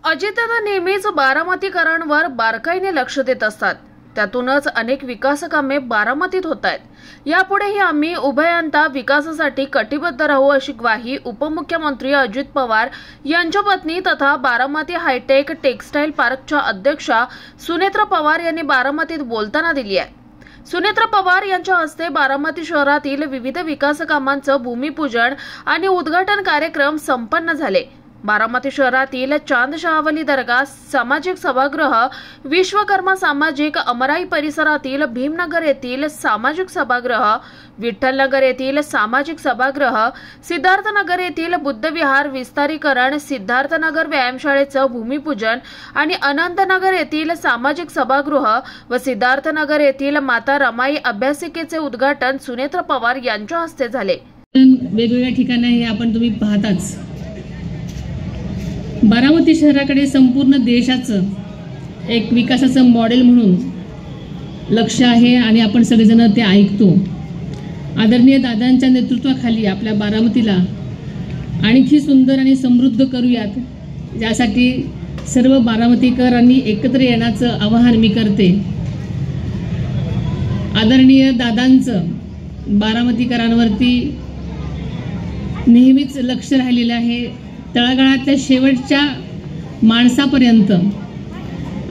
अजितदादा नेहमीच बारामतीकरांवर बारकाईने लक्ष देत असतात. त्यातूनच अनेक विकास कामे बारामतीत होत आहेत. यापुढेही आम्ही उभयता विकासासाठी कटिबद्ध राहू अशी ग्वाही उपमुख्यमंत्री अजित पवार यांच्या पत्नी तथा बारामती हायटेक टेक्सटाईल पार्कच्या अध्यक्षा सुनेत्रा पवार यांनी बारामतीत बोलताना दिली आहे. सुनेत्रा पवार यांच्या हस्ते बारामती शहरातील विविध विकास कामांचं भूमिपूजन आणि उद्घाटन कार्यक्रम संपन्न झाले. बारामती शहरातील चांद शाहवली दर्गा सामाजिक सभागृह, विश्वकर्मा सामाजिक, अमराई परिसरातील भीमनगर येथील सामाजिक सभागृह, विठ्ठलनगर येथील सामाजिक सभागृह, सिद्धार्थनगर येथील बुद्धविहार विस्तारीकरण, सिद्धार्थनगर व्यायामशाळेचं भूमिपूजन आणि अनंतनगर येथील सामाजिक सभागृह व सिद्धार्थनगर येथील माता रमाई अभ्यासिकेचे उद्घाटन सुनेत्रा पवार यांच्या हस्ते झाले. वेगवेगळ्या ठिकाणी हे आपण तुम्ही पाहताच. बारामती शहराकडे संपूर्ण देशाचं एक विकासाचं मॉडेल म्हणून लक्ष आहे आणि आपण सगळेजण ते ऐकतो. आदरणीय दादांच्या नेतृत्वाखाली आपल्या बारामतीला आणखी सुंदर आणि समृद्ध करूयात, यासाठी सर्व बारामतीकरांनी एकत्र येण्याचं आवाहन मी करते. आदरणीय दादांचं बारामतीकरांवरती नेहमीच लक्ष राहिलेलं आहे. तळागाळातल्या शेवटच्या माणसापर्यंत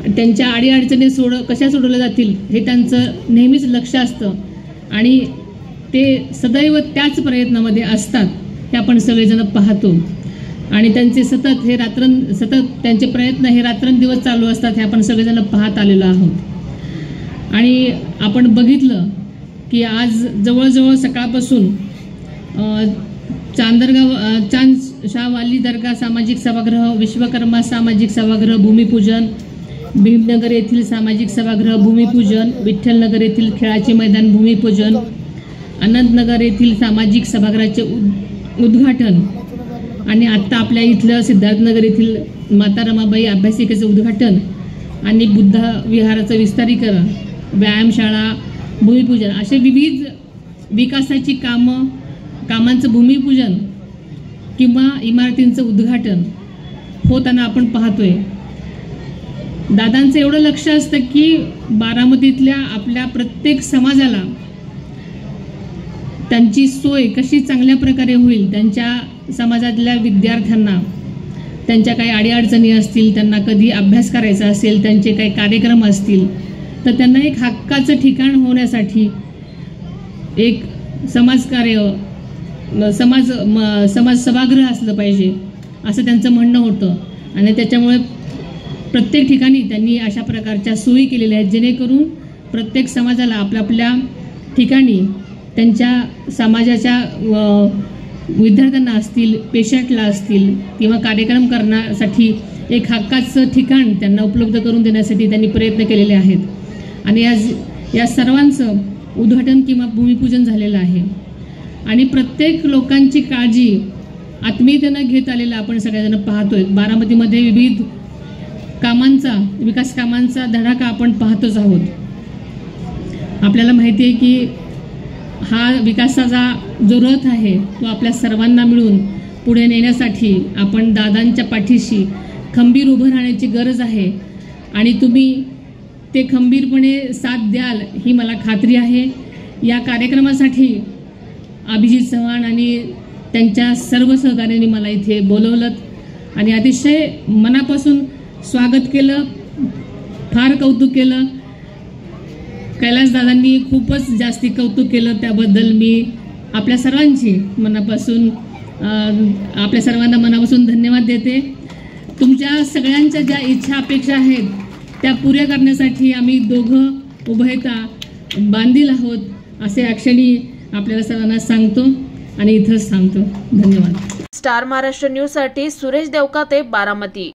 त्यांच्या अडीअडचणी कशा सोडवल्या जातील हे त्यांचं नेहमीच लक्ष असतं आणि ते सदैव त्याच प्रयत्नामध्ये असतात हे आपण सगळेजण पाहतो. आणि त्यांचे सतत त्यांचे प्रयत्न हे रात्रंदिवस चालू असतात हे आपण सगळेजण पाहत आलेलो आहोत. आणि आपण बघितलं की आज जवळजवळ सकाळपासून चांद शाहवाली दर्गा सामाजिक सभागृह, विश्वकर्मा सामाजिक सभागृह भूमिपूजन, भीमनगर येथील सामाजिक सभागृह भूमिपूजन, विठ्ठलनगर येथील खेळाचे मैदान भूमिपूजन, अनंतनगर येथील सामाजिक सभागृहाचे उद्घाटन आणि आत्ता आपल्या इथलं सिद्धार्थनगर येथील माता रमाबाई अभ्यासिकेचं उद्घाटन आणि बुद्ध विहाराचं विस्तारीकरण, व्यायामशाळा भूमिपूजन असे विविध विकासाची कामांचं भूमिपूजन किंवा इमारतींचं उद्घाटन होताना आपण पाहतोय. दादांचं एवढं लक्ष असतं की बारामतीतल्या आपल्या प्रत्येक समाजाला त्यांची सोय कशी चांगल्या प्रकारे होईल, त्यांच्या समाजातल्या विद्यार्थ्यांना त्यांच्या काही अडीअडचणी असतील, त्यांना कधी अभ्यास करायचा असेल, त्यांचे काही कार्यक्रम असतील तर त्यांना एक हक्काचं ठिकाण होण्यासाठी एक समाजकार्य समाज सभागृह असलं पाहिजे असं त्यांचं म्हणणं होतं. आणि त्याच्यामुळे प्रत्येक ठिकाणी त्यांनी अशा प्रकारच्या सोयी केलेल्या आहेत जेणेकरून प्रत्येक समाजाला आपल्या ठिकाणी त्यांच्या समाजाच्या विद्यार्थ्यांना असतील, पेशंटला असतील किंवा कार्यक्रम करण्यासाठी एक हक्काचं ठिकाण त्यांना उपलब्ध करून देण्यासाठी त्यांनी प्रयत्न केलेले आहेत. आणि या सर्वांचं उद्घाटन किंवा भूमिपूजन झालेलं आहे. आणि प्रत्येक लोकांची काळजी आत्मीयतेनं घेत आलेलं आपण सगळेजण पाहतोय. बारामतीमध्ये विविध विकास कामांचा धडाका आपण पाहतोच आहोत. आपल्याला माहिती आहे की हा विकासाचा जो रथ आहे तो आपल्या सर्वांना मिळून पुढे नेण्यासाठी आपण दादांच्या पाठीशी खंबीर उभं राहण्याची गरज आहे आणि तुम्ही ते खंबीरपणे साथ द्याल ही मला खात्री आहे. या कार्यक्रमासाठी अभिजित चव्हाण आणि त्यांच्या सर्व सहकार्यांनी मला इथे बोलवलं आणि अतिशय मनापासून स्वागत केलं, फार कौतुक केलं. कैलासदादांनी खूपच जास्ती कौतुक केलं, त्याबद्दल मी आपल्या सर्वांना मनापासून धन्यवाद देते. तुमच्या सगळ्यांच्या ज्या इच्छा अपेक्षा आहेत त्या पुऱ्या करण्यासाठी आम्ही दोघं उभयता बांधील आहोत असे अक्षणी आपल्याला सर्वांना सांगतो आणि इथंच सांगतो. धन्यवाद. स्टार महाराष्ट्र न्यूज साठी सुरेश देवकाते, बारामती.